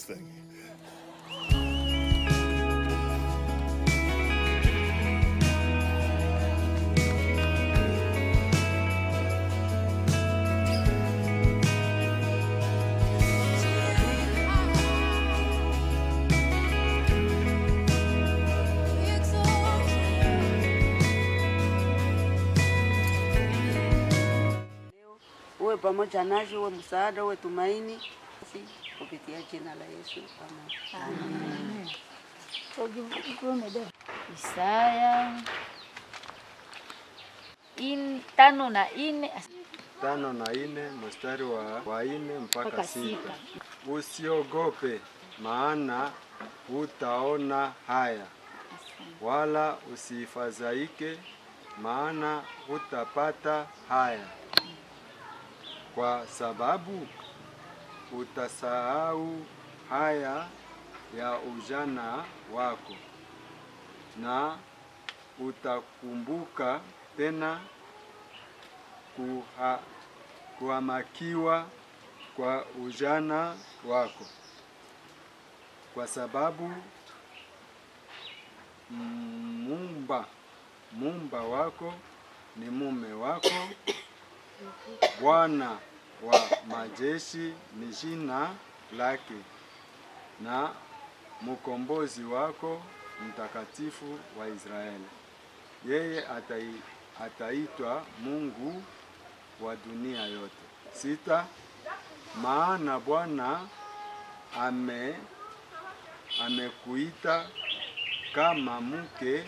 thing. Uwe pamoja nasi, uwe msaada, uwe tumaini kupitia jina la Yesu. Amen. Isaya 5:4 mstari wa 4 mpaka 6. Usiogope, maana utaona haya, wala usifadhaike, maana utapata haya, kwa sababu utasahau haya ya ujana wako, na utakumbuka tena kuhamakiwa kwa ujana wako, kwa sababu mumba wako ni mume wako, Bwana wa majeshi ni jina lake, na mkombozi wako mtakatifu wa Israeli. Yeye ataitwa Mungu wa dunia yote. 6. Maana Bwana amekuita kama mke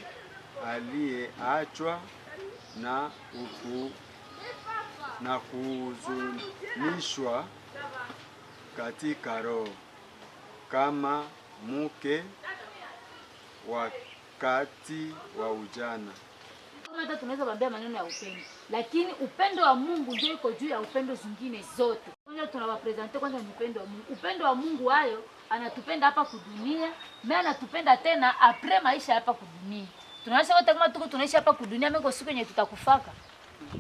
aliyeachwa na kuhuzunishwa katika roho, kama mke wakati wa ujana. Hata tunaweza kuambia maneno ya upendo, lakini upendo wa Mungu ndio iko juu ya upendo zingine zote. Kwanza tunawapresente kwanza ni upendo wa Mungu. Upendo wa Mungu hayo anatupenda hapa kudunia, na anatupenda tena apre maisha hapa kudunia. Tunaacha wote kama tuko tunaishi hapa kudunia, meko siku yenye tutakufaka.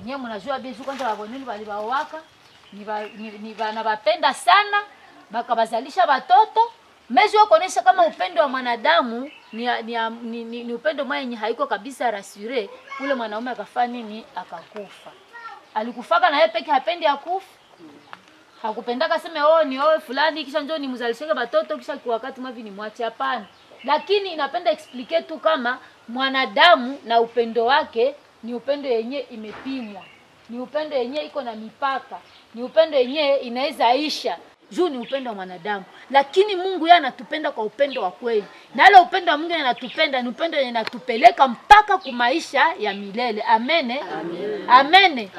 Nyewe mnajua bizu kwanza waboneni walibawaka, ni wanapenda sana, bakabazalisha watoto. Mezo kuonesha kama upendo wa mwanadamu ni upendo mwenye haiko kabisa rasure. Ule mwanaume akafanya nini? Akakufa. Alikufaka na yeye peke hapendi akufa. Hakupendaka sema ni fulani kisha njoo nimzalisheke watoto kisha kwa wakati mwavi ni mwache, hapana. Lakini inapenda explain tu kama mwanadamu na upendo wake ni upendo yenye imepimwa. Ni upendo yenye iko na mipaka. Ni upendo yenye inaweza isha. Juu ni upendo wa mwanadamu, lakini Mungu yeye anatupenda kwa upendo wa kweli. Na ile upendo wa Mungu anatupenda ni upendo yenye anatupeleka mpaka kumaisha ya milele. Amene. Amene.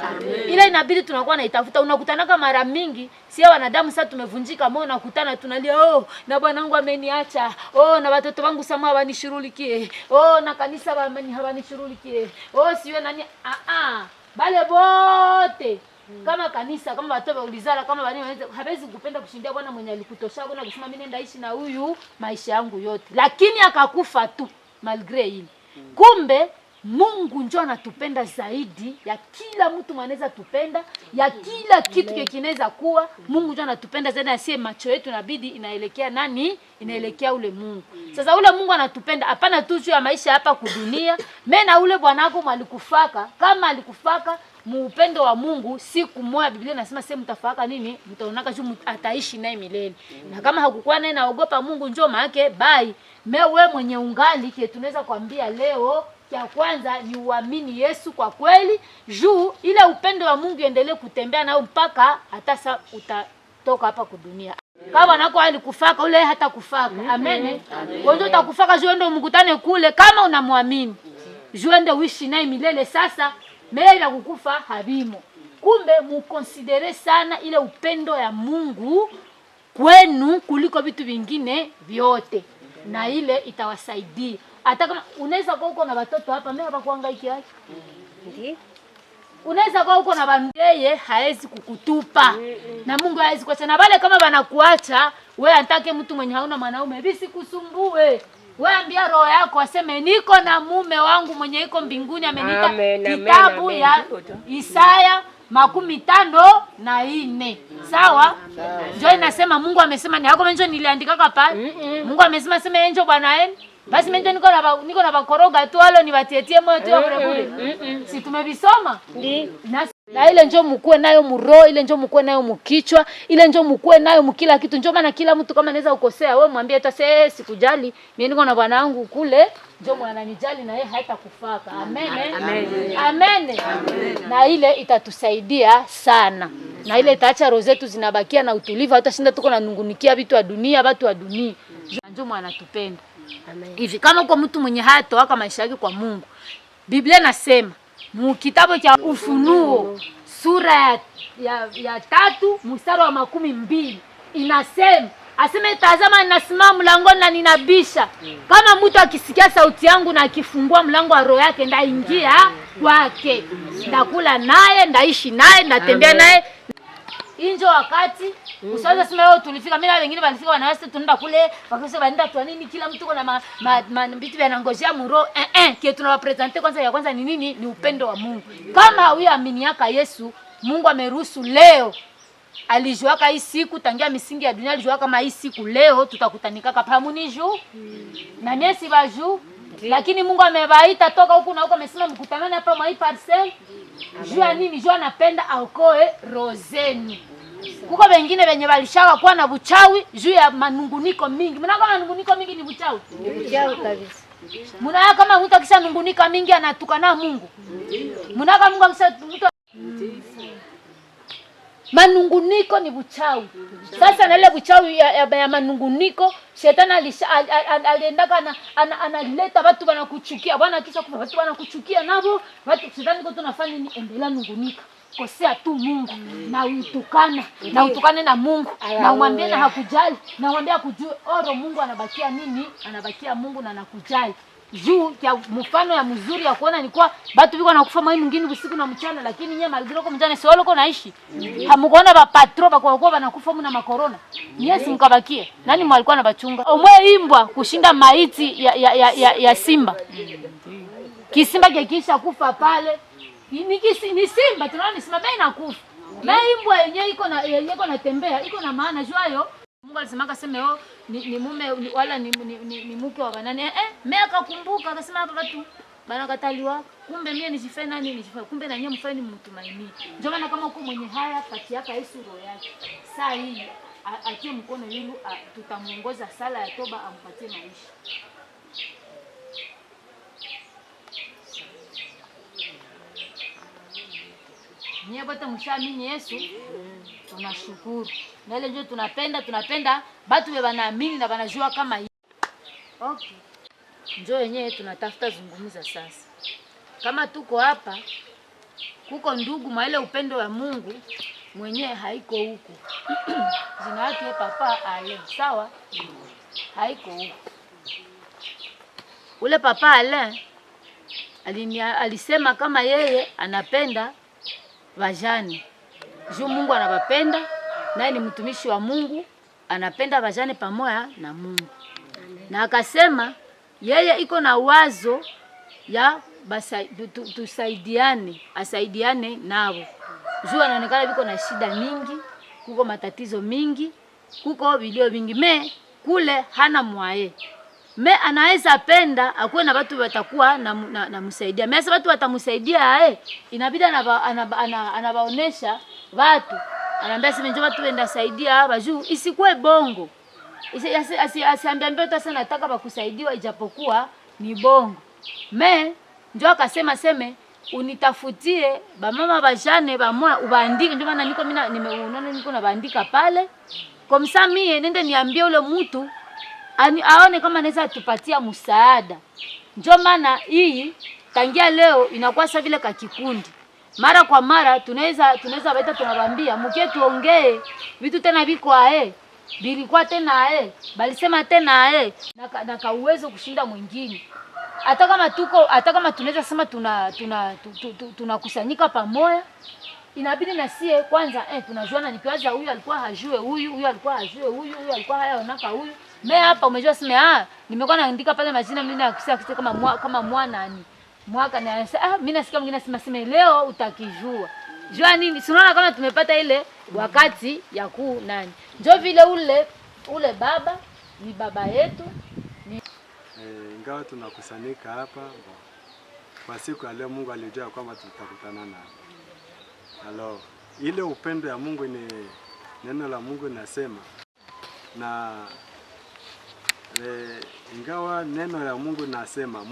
Ile inabidi tunakuwa naitafuta. Unakutanaka mara mingi si wanadamu sasa tumevunjika moyo, nakutana tunalia na bwana wangu ameniacha, na watoto wangu sama hawanishughulikie, na kanisa hawanishughulikie, siwe nani bale bote. Kama kanisa, kama watu waulizala, kama wani hawezi kupenda kushindia Bwana mwenye alikutosha Bwana kusema mimi nenda ishi na huyu maisha yangu yote, lakini akakufa tu malgré ile. Kumbe Mungu njoo anatupenda zaidi ya kila mtu mwanaweza tupenda, ya kila kitu kinaweza kuwa. Mungu njoo anatupenda zaidi, asiye macho yetu inabidi inaelekea nani? Inaelekea ule Mungu. Sasa ule Mungu anatupenda hapana tu juu ya maisha hapa kudunia. Mena ule Bwana wako alikufaka, kama alikufaka muupendo wa Mungu, siku moja Biblia inasema sema mtafaka nini? Mtaonaka juu ataishi naye milele. Na kama hakukuwa naye naogopa Mungu njoo maake bye. Wewe mwenye ungali kile tunaweza kuambia leo, ya kwanza ni uamini Yesu kwa kweli, juu ile upendo wa Mungu endelee kutembea nao mpaka hata sasa utatoka hapa kudunia. Kama nako alikufaka ule hata kufaka. Amene. Wewe ndio utakufaka juu ndio mkutane kule kama unamwamini. Juu ndio uishi naye milele sasa. Mela kukufa habimo. Kumbe mukonsidere sana ile upendo ya Mungu kwenu kuliko vitu vingine vyote, na ile itawasaidia. Hata kama unaweza kuwa uko na watoto hapa, mimi hapa kuhangaika yake. Ndiyo. Unaweza kuwa uko na bandeye haezi kukutupa. Na Mungu haezi kuacha. Na wale kama wanakuacha, wewe anataka mtu mwenye hauna mwanaume, bisi kusumbue. Wewe ambia roho yako aseme niko na mume wangu mwenye iko mbinguni amenipa. Kitabu ya Isaya 54. Sawa? Ndio inasema Mungu amesema ni hako menjo niliandika pale. Mungu amesema sema enjo bwana eni. Basi menjo niko na bakoroga tu walo nibatietie moyo tu bure. Si tumevisoma? Na ile njoo mkue nayo muro, ile njoo mkue nayo mkichwa, ile njoo mkue nayo mkila kitu. Njoo maana kila mtu kama anaweza ukosea, wewe mwambie tu sasa sikujali. Mimi niko na bwana wangu kule, njoo mwananijali na yeye haitakufaka. Amen. Amen. Na ile itatusaidia sana. Na ile itaacha roho zetu zinabakia na utulivu, hata tuko na nungunikia vitu wa dunia, watu wa dunia. Njoo mwanatupenda. Amen. Hivi kama uko mtu mwenye hatoaka maisha yake kwa Mungu. Biblia nasema mu kitabu cha Ufunuo sura ya 3 mstari wa 12 inasema aseme tazama ninasimama mlangoni na ninabisha. Kama mtu akisikia sauti yangu na akifungua mlango wa roho yake ndaingia kwake. Ndakula naye, ndaishi naye, ndatembea naye. Injo wakati usaza sema leo tulifika, mimi na wengine walifika wanawasi tunaenda kule wakasema baenda tu nini, kila mtu kuna vitu vya nangojea muro kile tunawapresente kwanza. Ya kwanza ni nini? Ni upendo wa Mungu. Kama huyu amini yaka Yesu, Mungu ameruhusu leo, alijuaka hii siku tangia misingi ya dunia, alijuaka kama hii siku leo tutakutanika hapa muniju na miezi baju, lakini Mungu amebaita toka huku na huko, amesema mkutanane hapa mwa hii parcel. Jua nini? Jua anapenda aokoe rozeni. Kuko wengine wenye walishaka kuwa na buchawi juu ya manunguniko mingi. Mna kama manunguniko mingi ni buchawi? Ni buchawi kabisa. Mna kama mtu akisha nungunika mingi anatukana Mungu. Mna kama Mungu akisha manunguniko ni buchawi. Sasa na ile buchawi ya manunguniko, shetani aliendaka analeta watu wanakuchukia. Bwana kisha kwa watu wanakuchukia nabo, watu shetani kwa tunafanya ni endelea nungunika. Kosea tu Mungu na utukana na utukane na Mungu na umwambie na hakujali na umwambie akujue oro Mungu anabakia nini? Anabakia Mungu na anakujali. Juu ya mfano ya mzuri ya kuona ni kwa watu biko nakufa mai mwingine usiku na mchana, lakini nyema algiroko mjane sio loko naishi. Hamukuona ba patro ba kwa banakufa mna makorona. Yes mkabakie. Nani mwalikuwa na bachunga? Omwe imbwa kushinda maiti ya simba. Kisimba kikisha kufa pale. Ni simba tunaona ni simba bei na kufa. Na imbwa yenyewe iko na tembea, iko na maana jwayo. Mungu alisema akasema ni mume wala ni mke wa banani. Mimi akakumbuka akasema hapa watu banakataliwa. Kumbe mimi nisifanye nani nisifanye. Kumbe na nyinyi mfanye mtumaini. Ndio maana kama uko mwenye haya kati yake Yesu roho yake. Saa hii atie mkono yulu tutamuongoza sala ya toba ampatie maisha. Nyie bote mshaamini Yesu, tunashukuru. Na ile ndio tunapenda watu wanaamini na wanajua kama hivi. Okay. Njoo yenyewe tunatafuta zungumza sasa. Kama tuko hapa, kuko ndugu mwa ile upendo wa Mungu mwenyewe haiko huku. Jina lake Papa Ale, sawa? Haiko huku. Ule Papa Ale alisema kama yeye anapenda vajani. Juu Mungu anawapenda, naye ni mtumishi wa Mungu, anapenda vajani pamoja na Mungu. Na akasema yeye iko na wazo ya tusaidiane, asaidiane nao. Juu anaonekana biko na shida mingi, kuko matatizo mingi, kuko vilio vingi. Kule hana mwae. Anaweza penda akuwe na watu watakuwa na msaidia. Sasa watu watamsaidia inabidi anabaonesha watu. Anaambia sema njoo watu wenda saidia hapa juu isikuwe bongo. Asiambia mtu sasa nataka bakusaidiwa ijapokuwa ni bongo. Njoo akasema unitafutie bamama bajane bamoja ubaandike. Ndio maana niko na baandika pale. Kwa msamie nende niambie ule mtu aone kama anaweza tupatia msaada. Ndio maana hii tangia leo inakuwa sasa vile ka kikundi. Mara kwa mara tunaweza baita tunawaambia mkie tuongee vitu tena biko bilikuwa tena balisema tena na ka uwezo kushinda mwingine. Hata kama tunaweza sema tunakusanyika pamoja, inabidi na sie kwanza tunajuana. Nikiwaza huyu alikuwa hajue huyu alikuwa hajue huyu alikuwa hayaonaka huyu. Hapa umejua sema nimekuwa naandika pale majina mimi nakisia kama mwana ni mwaka na mimi nasikia mwingine sema leo utakijua. Jua nini? Sinaona kama tumepata ile wakati ya nani. Njoo vile ule baba ni baba yetu. Ingawa tunakusanyika hapa kwa siku ya leo, Mungu alijua kwamba tutakutana na halo. Ile upendo ya Mungu ni neno la Mungu linasema, na ingawa neno la Mungu linasema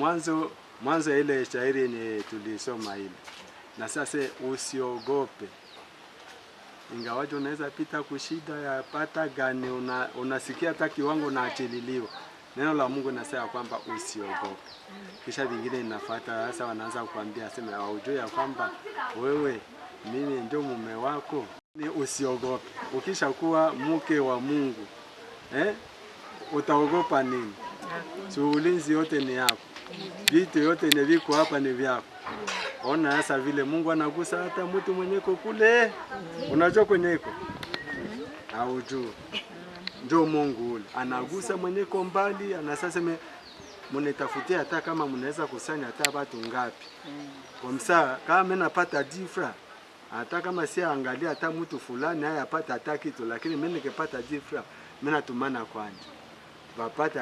mwanzo ile shairi yenye tulisoma ile, na sasa usiogope. Ingawaje unaweza pita kushida ya pata gani, unasikia hata kiwango unaachililiwa, neno la Mungu linasema kwamba usiogope. Kisha vingine inafuata, sasa wanaanza kukuambia aseme hujui ya kwamba wewe mimi ndio mume wako, ni usiogope. Ukishakuwa mke wa Mungu utaogopa nini? Ulinzi yote ni yako, vitu yote ni viko hapa ni vyako. Ona sasa vile Mungu anagusa hata mtu mwenyeko kule, unajua kwenye iko haujui, ndio Mungu ule anagusa mwenyeko mbali. Anasasa mnitafutia hata kama mnaweza kusanya hata watu ngapi, kwa msaa kama mimi napata jifra, hata kama si angalia hata mtu fulani haya apata hata kitu, lakini mimi nikipata jifra mimi natumana kwanje wapata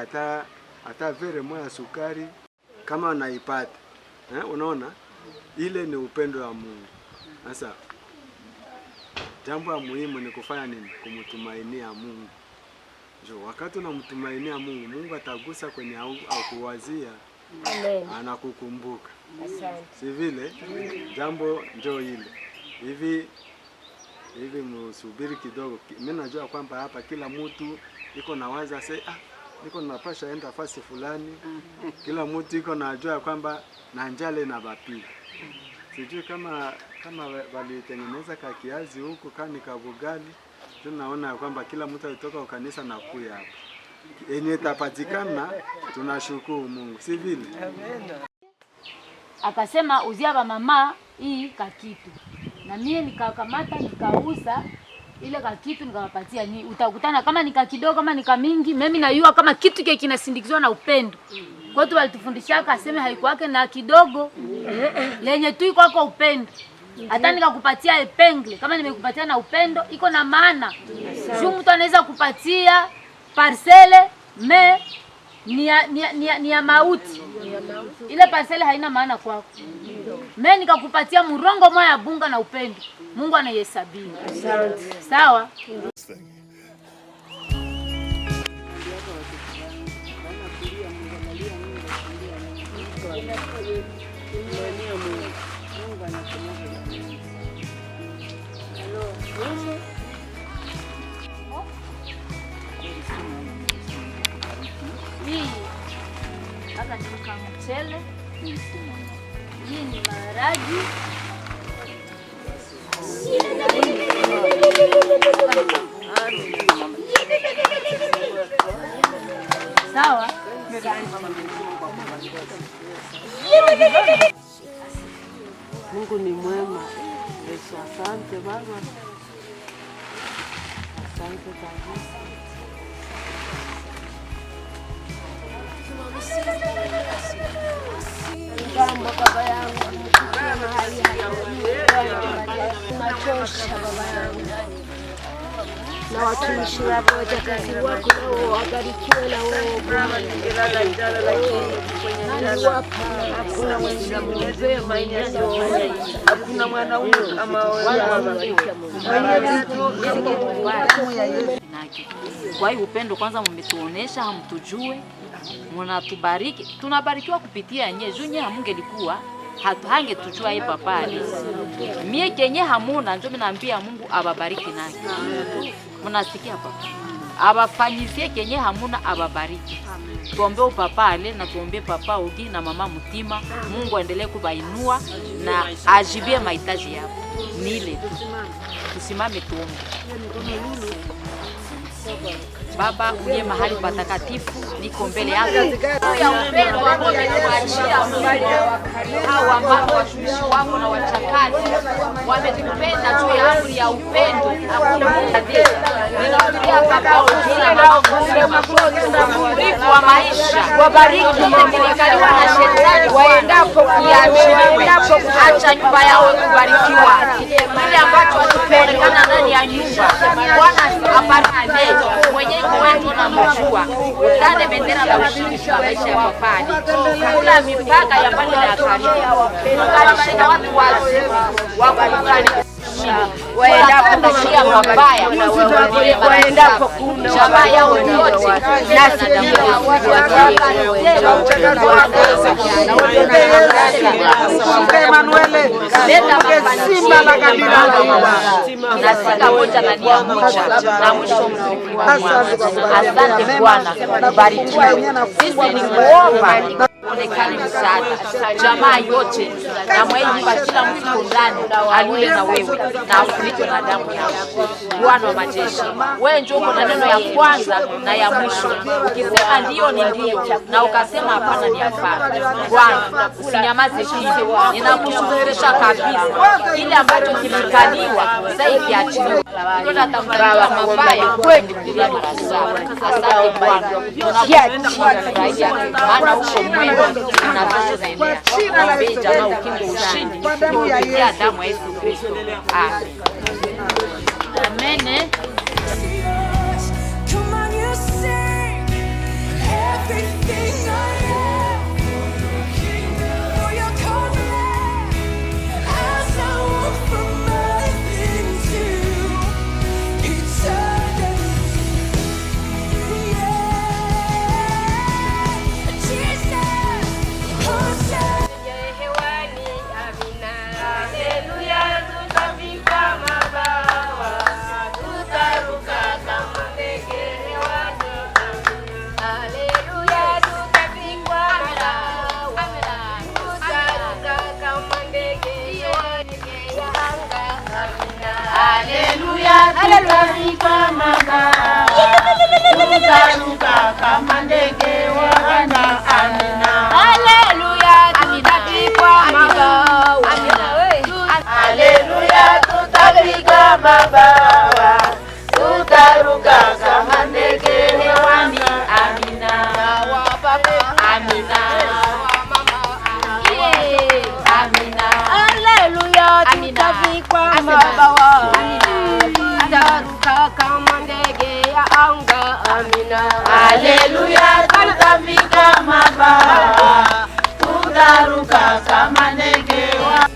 hata vere moja sukari kama unaipata. Unaona ile ni upendo wa Mungu. Sasa jambo la muhimu ni kufanya nini? Kumtumainia Mungu. Jo, wakati unamtumainia Mungu, Mungu atagusa kwenye au kuwazia. Amen. Anakukumbuka. Asante. Si vile? Jambo njoo ile. Hivi msubiri kidogo. Mimi najua kwamba hapa kila mtu iko na waza niko napasha enda fasi fulani. Kila mtu iko najua kwamba na njale na bapi. Sijui kama walitengeneza kakiazi huko kani kabugali. Tunaona kwamba kila mtu alitoka kanisa na kuya hapa. Yenye tapatikana tunashukuru Mungu. Si vile? Amen. Akasema uzia ba mama hii kakitu. Na mie nikakamata nikauza ile kakitu nikawapatia. Ni utakutana kama nika kidogo kama nika mingi, mimi najua kama kitu kile kinasindikizwa na upendo. Kwa hiyo walitufundisha akasema haikuwake na kidogo lenye tu iko kwa upendo. Hata nikakupatia epengle kama nimekupatia na upendo iko na maana. Juu mtu anaweza kupatia parcele ni ya mauti. Ile parcele haina maana kwako. Mimi nikakupatia murongo moja ya bunga na upendo. Mungu anayehesabia. Sawa? Hapa ni mchele. Hii ni maharagi. Sawa? Mungu ni mwema. Yesu, asante Baba. Asante kabisa. Jambo baba yangu, nachosha baba yangu, na watumishi wako watakazi wako nao wabarikiwe na wewe Bwana. Hakuna hakuna mwanaume kama wewe. Kwa hiyo upendo kwanza mmetuonesha, hamtujue, mnatubariki, tunabarikiwa kupitia nyinyi. Junye hamungelikuwa hangetujua hii papa halisi. Mie kenye hamuna ndio mnaambia Mungu ababariki nani. Mnasikia papa? Abafanyizie kenye hamuna ababariki. Tuombe papa ale na tuombe papa Ogi na mama Mutima, Mungu aendelee kubainua na ajibie mahitaji yao. Nile tu. Tusimame tuombe. Baba uliye mahali patakatifu, niko mbele yako ya upendo ambao umetuachia hawa ambao watumishi wako na wachakazi wametupenda juu ya amri ya upendo. Ninakuja Baba ujina mrefu wa maisha, wabariki wamekaliwa na shetani waendapo acha nyumba yao kubarikiwa. Kile ambacho watupeonekana ndani ya nyumba Bwana aparane mwenyewe wetu na mjua utane bendera la ushindi kwa maisha ya papani kula mipaka ya mbali na karibu ukalisha watu wazuri wakukani waendapo kushia mabaya waendapo jamaa yao yote nasi nasika moja na nia moja na mwisho mzuri kwa mwanzo. Asante Bwana, barikiwe. Sisi ni kuomba onekane msaada jamaa yote na mwenye kila mtu ndani alule na wewe na afunike na damu yako. Bwana wa majeshi, wewe ndio uko na neno ya kwanza na ya mwisho. Ukisema ndio ni ndio na ukasema hapana ni hapana. Bwana, usinyamaze kimya. Ninakushuhudia kabisa kile ambacho kimekaliwa sasa kiachiliwe. Tunatambua mabaya kweli bila marasa. Asante Bwana. Tunakufurahia maana uko mwema. Amen. tutafika mabawa, tutaruka kama ndege wa wana. Amina. Haleluya, tutafika mabawa. Haleluya, tutafika mabawa, tutaruka kama ndege hewani. Amina. Amina. Amina. Haleluya, tutafika mabawa. Tutaruka kama ndege ya anga. Amina. Haleluya, tutafika mabawa, tutaruka kama ndege wa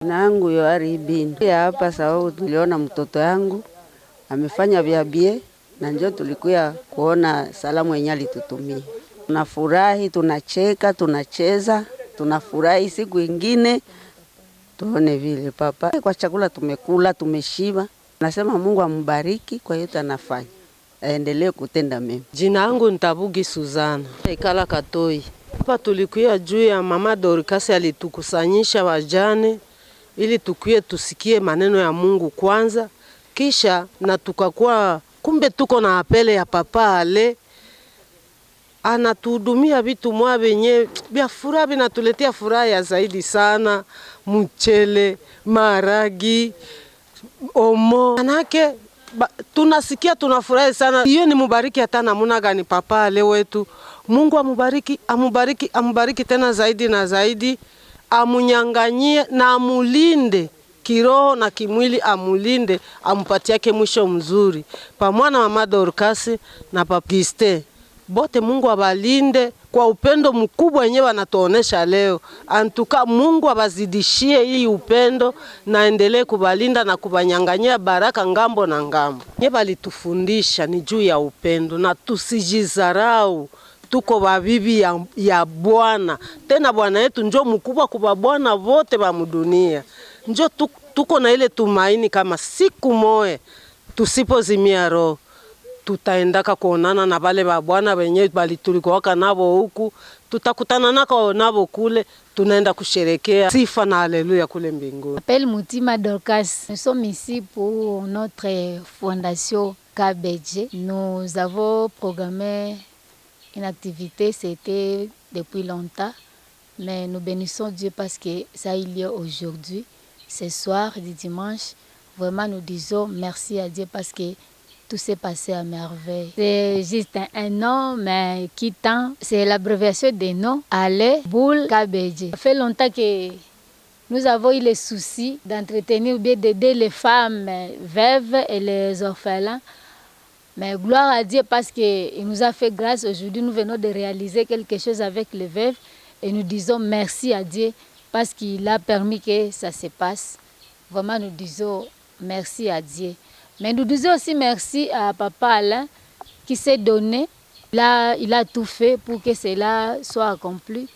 nangu Yohari Bintu ya hapa sababu tuliona mtoto yangu amefanya vya bie na njoo tulikuya kuona salamu yenye alitutumia. Tunafurahi, tunacheka, tunacheza, tunafurahi. Siku ingine tuone vile papa kwa chakula tumekula, tumeshiba. Nasema Mungu ambariki kwa yote anafanya, aendelee kutenda mema. Jina langu Ntabugi Suzana, ikala Katoi. Hapa tulikuya juu ya mama Dorcas alitukusanyisha wajane ili tukuye tusikie maneno ya Mungu kwanza, kisha na tukakuwa kumbe tuko na apele ya papa ale anatuhudumia vitu mwa benye bia furaha, binatuletea furaha ya zaidi sana. Mchele, maragi, omo, manake tunasikia tunafurahi sana. Hiyo ni mubariki hata namuna gani papa ale wetu. Mungu amubariki, amubariki tena zaidi na zaidi, amunyanganyie na amulinde kiroho na kimwili amulinde, ampatiake mwisho mzuri. Pamoja na mama Dorcas na Papa Giste, bote Mungu abalinde kwa upendo mkubwa wenyewe wanatuonesha leo. Antuka Mungu abazidishie hii upendo na endelee kubalinda na kubanyanganyia baraka ngambo na ngambo. Nye balitufundisha ni juu ya upendo na tusijizarau. Tuko babibi ya Bwana. Tena Bwana yetu njo mkubwa kwa bwana wote ba mudunia. Njo tuko na ile tumaini kama siku moe tusipozimia roho tutaendaka kuonana na wale ba bwana wenyewe bali tulikuwaka nabo huku, tutakutana nako nabo kule, tunaenda kusherekea sifa na haleluya kule mbinguni. M'appelle Mutima Dorcas. Nous sommes ici pour notre fondation KBG. Nous avons programmé une activité, c'était depuis longtemps, mais nous bénissons Dieu parce que ça a eu lieu aujourd'hui, ce soir du dimanche. Vraiment, nous disons merci à Dieu parce que tout s'est passé à merveille. C'est juste un nom, mais qui tend, c'est l'abréviation des noms, Ale Boule KBG. Ça fait longtemps que nous avons eu les soucis d'entretenir ou bien d'aider les femmes veuves et les orphelins. Mais gloire à Dieu parce qu'il nous a fait grâce. Aujourd'hui, nous venons de réaliser quelque chose avec les veuves et nous disons merci à Dieu parce qu'il a permis que ça se passe. Vraiment, nous disons merci à Dieu. Mais nous disons aussi merci à Papa Alain qui s'est donné. Là, il a tout fait pour que cela soit accompli.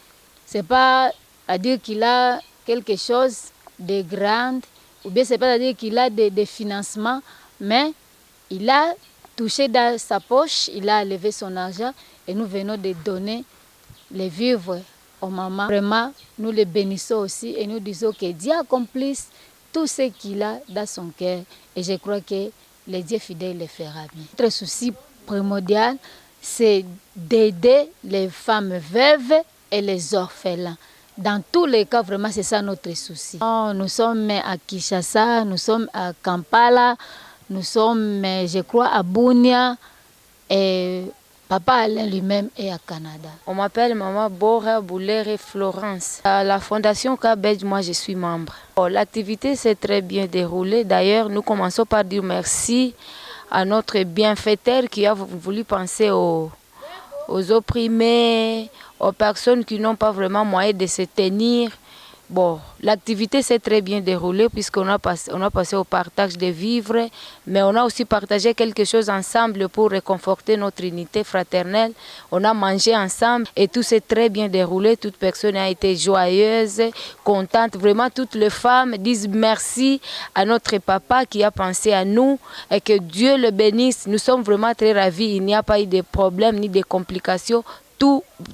Ce n'est pas à dire qu'il a quelque chose de grand ou bien ce n'est pas à dire qu'il a des financements, mais il a touché dans sa poche, il a levé son argent et nous venons de donner les vivres aux mamans. Vraiment, nous les bénissons aussi et nous disons que Dieu accomplisse tout ce qu'il a dans son cœur. Et je crois que le Dieu fidèle le fera bien. Notre souci primordial, c'est d'aider les femmes veuves et les orphelins. Dans tous les cas, vraiment, c'est ça notre souci. Nous sommes à Kinshasa, nous sommes à Kampala, nous sommes, je crois, à Bunia et Papa Alain lui-même est à Canada. On m'appelle Maman Bora Boulere Florence. À la Fondation KBG, moi je suis membre. L'activité s'est très bien déroulée. D'ailleurs, nous commençons par dire merci à notre bienfaiteur qui a voulu penser aux opprimés, aux personnes qui n'ont pas vraiment moyen de se tenir. Bon, l'activité s'est très bien déroulée puisqu'on a passé au partage des vivres, mais on a aussi partagé quelque chose ensemble pour réconforter notre unité fraternelle. On a mangé ensemble et tout s'est très bien déroulé. Toute personne a été joyeuse, contente. Vraiment, toutes les femmes disent merci à notre papa qui a pensé à nous et que Dieu le bénisse. Nous sommes vraiment très ravis. Il n'y a pas eu de problème ni de complications.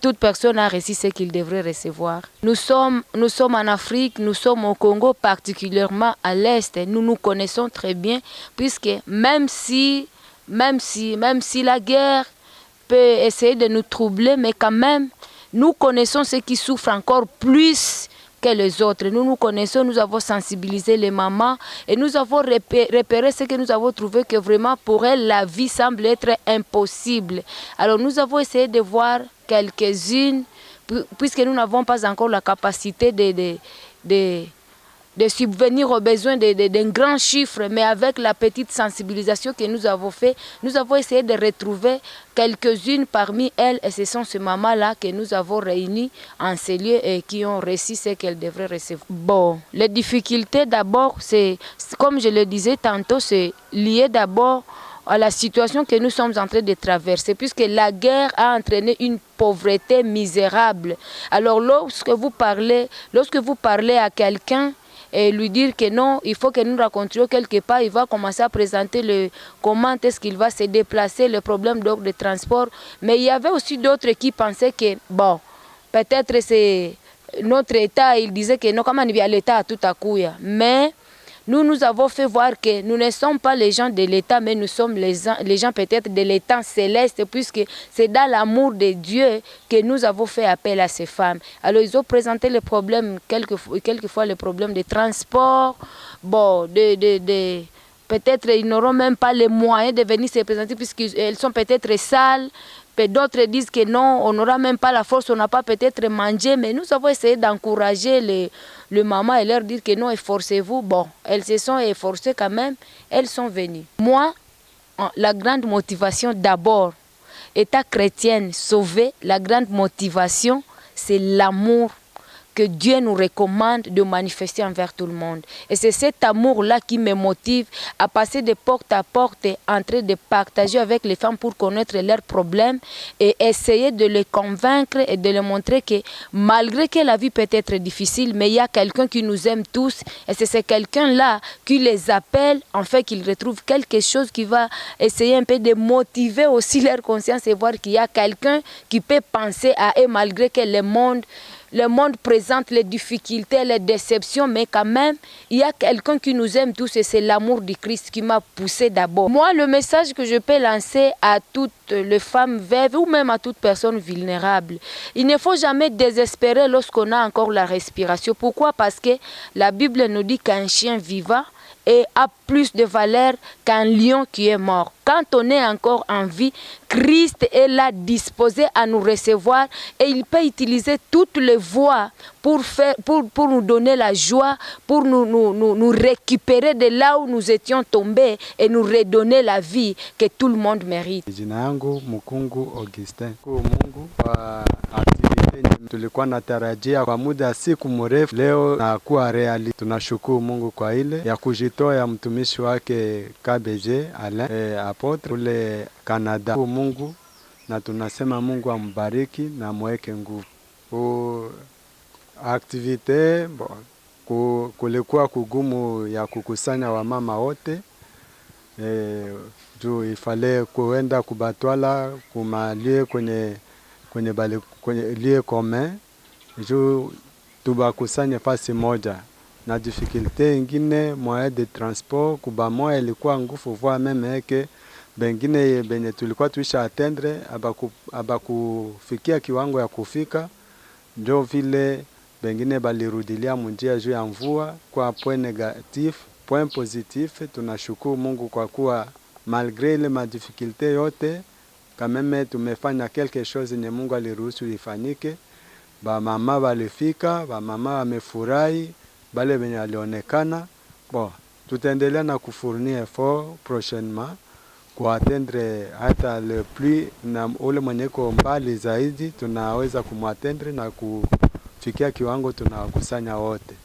Toute personne a reçu ce qu'il devrait recevoir. Nous sommes en Afrique, nous sommes au Congo, particulièrement à l'Est. Nous nous connaissons très bien, puisque même si la guerre peut essayer de nous troubler, mais quand même, nous connaissons ceux qui souffrent encore plus que les autres. Nous nous connaissons, nous avons sensibilisé les mamans et nous avons repéré ce que nous avons trouvé que vraiment pour elles, la vie semble être impossible. Alors nous avons essayé de voir quelques-unes, puisque nous n'avons pas encore la capacité de subvenir aux besoins d'un grand chiffre, mais avec la petite sensibilisation que nous avons fait, nous avons essayé de retrouver quelques-unes parmi elles, et ce sont ces mamans-là que nous avons réunies en ces lieux et qui ont reçu ce qu'elles devraient recevoir. Bon, les difficultés d'abord, c'est, comme je le disais tantôt, c'est lié d'abord à la situation que nous sommes en train de traverser, puisque la guerre a entraîné une pauvreté misérable. Alors lorsque vous parlez à quelqu'un, et lui dire que non, il faut que nous rencontrions quelque part, il va commencer à présenter comment est-ce qu'il va se déplacer, le problème d'ordre de transport. Mais il y avait aussi d'autres qui pensaient que, bon, peut-être c'est notre État, il disait que non, comment il y a l'État tout à coup. Mais nous avons fait voir que nous ne sommes pas les gens de l'État, mais nous sommes les gens peut-être de l'État céleste, puisque c'est dans l'amour de Dieu que nous avons fait appel à ces femmes. Alors ils ont présenté les problèmes, quelquefois les problèmes de transport, bon, peut-être ils n'auront même pas les moyens de venir se présenter, puisqu'elles sont peut-être sales, D'autres disent que non, on n'aura même pas la force, on n'a pas peut-être mangé, mais nous avons essayé d'encourager les mamans et leur dire que non, efforcez-vous. Bon, elles se sont efforcées quand même, elles sont venues. Moi, la grande motivation d'abord, état chrétienne, sauvé, la grande motivation, c'est l'amour que Dieu nous recommande de manifester envers tout le monde. Et c'est cet amour-là qui me motive à passer de porte à porte en train de partager avec les femmes pour connaître leurs problèmes et essayer de les convaincre et de les montrer que malgré que la vie peut être difficile, mais il y a quelqu'un qui nous aime tous et c'est ce quelqu'un-là qui les appelle, en fait qu'ils retrouvent quelque chose qui va essayer un peu de motiver aussi leur conscience et voir qu'il y a quelqu'un qui peut penser à eux malgré que le monde présente les difficultés, les déceptions, mais quand même, il y a quelqu'un qui nous aime tous et c'est l'amour du Christ qui m'a poussé d'abord. Moi, le message que je peux lancer à toutes les femmes veuves ou même à toute personne vulnérable, il ne faut jamais désespérer lorsqu'on a encore la respiration. Pourquoi? Parce que la Bible nous dit qu'un chien vivant a plus de valeur qu'un lion qui est mort. Quand on est encore en vie, Christ est là disposé à nous recevoir et il peut utiliser toutes les voies pour nous donner la joie, pour nous récupérer de là où nous étions tombés et nous redonner la vie que tout le monde mérite. Jina yangu Mukungu Augustin. Mungu kwa aktivite tulikuwa natarajia kwa muda siku mrefu, leo na kuwa reali. Tunashukuru Mungu kwa ile ya kujitoa ya mtumishi wake KBG Alain apotre kule Canada. Mungu na tunasema Mungu ambariki na mweke nguvu. Aktivite kulikuwa kugumu ya kukusanya wamama wote. Juu ifale kuenda kubatwala kumalie kwenye lie kome juu tubakusanye fasi moja na difficulté ingine moyen de transport kuba moya ilikuwa ngufu voa meme yake bengine benye tulikuwa tuisha atendre abakufikia kiwango ya kufika ndio vile bengine balirudilia munjia juu ya mvua kwa point negatif. Point positif, tunashukuru Mungu kwa kuwa malgré ile madifikulte yote kameme tumefanya quelque chose yenye Mungu aliruhusu ifanyike. Ba mama walifika, ba mama wamefurahi, bale wenye walionekana. Bon, tutaendelea na kufournir effort prochainement kwa atteindre hata le plus na ule mwenye ko mbali zaidi tunaweza kumwatendre na kufikia kiwango tunawakusanya wote.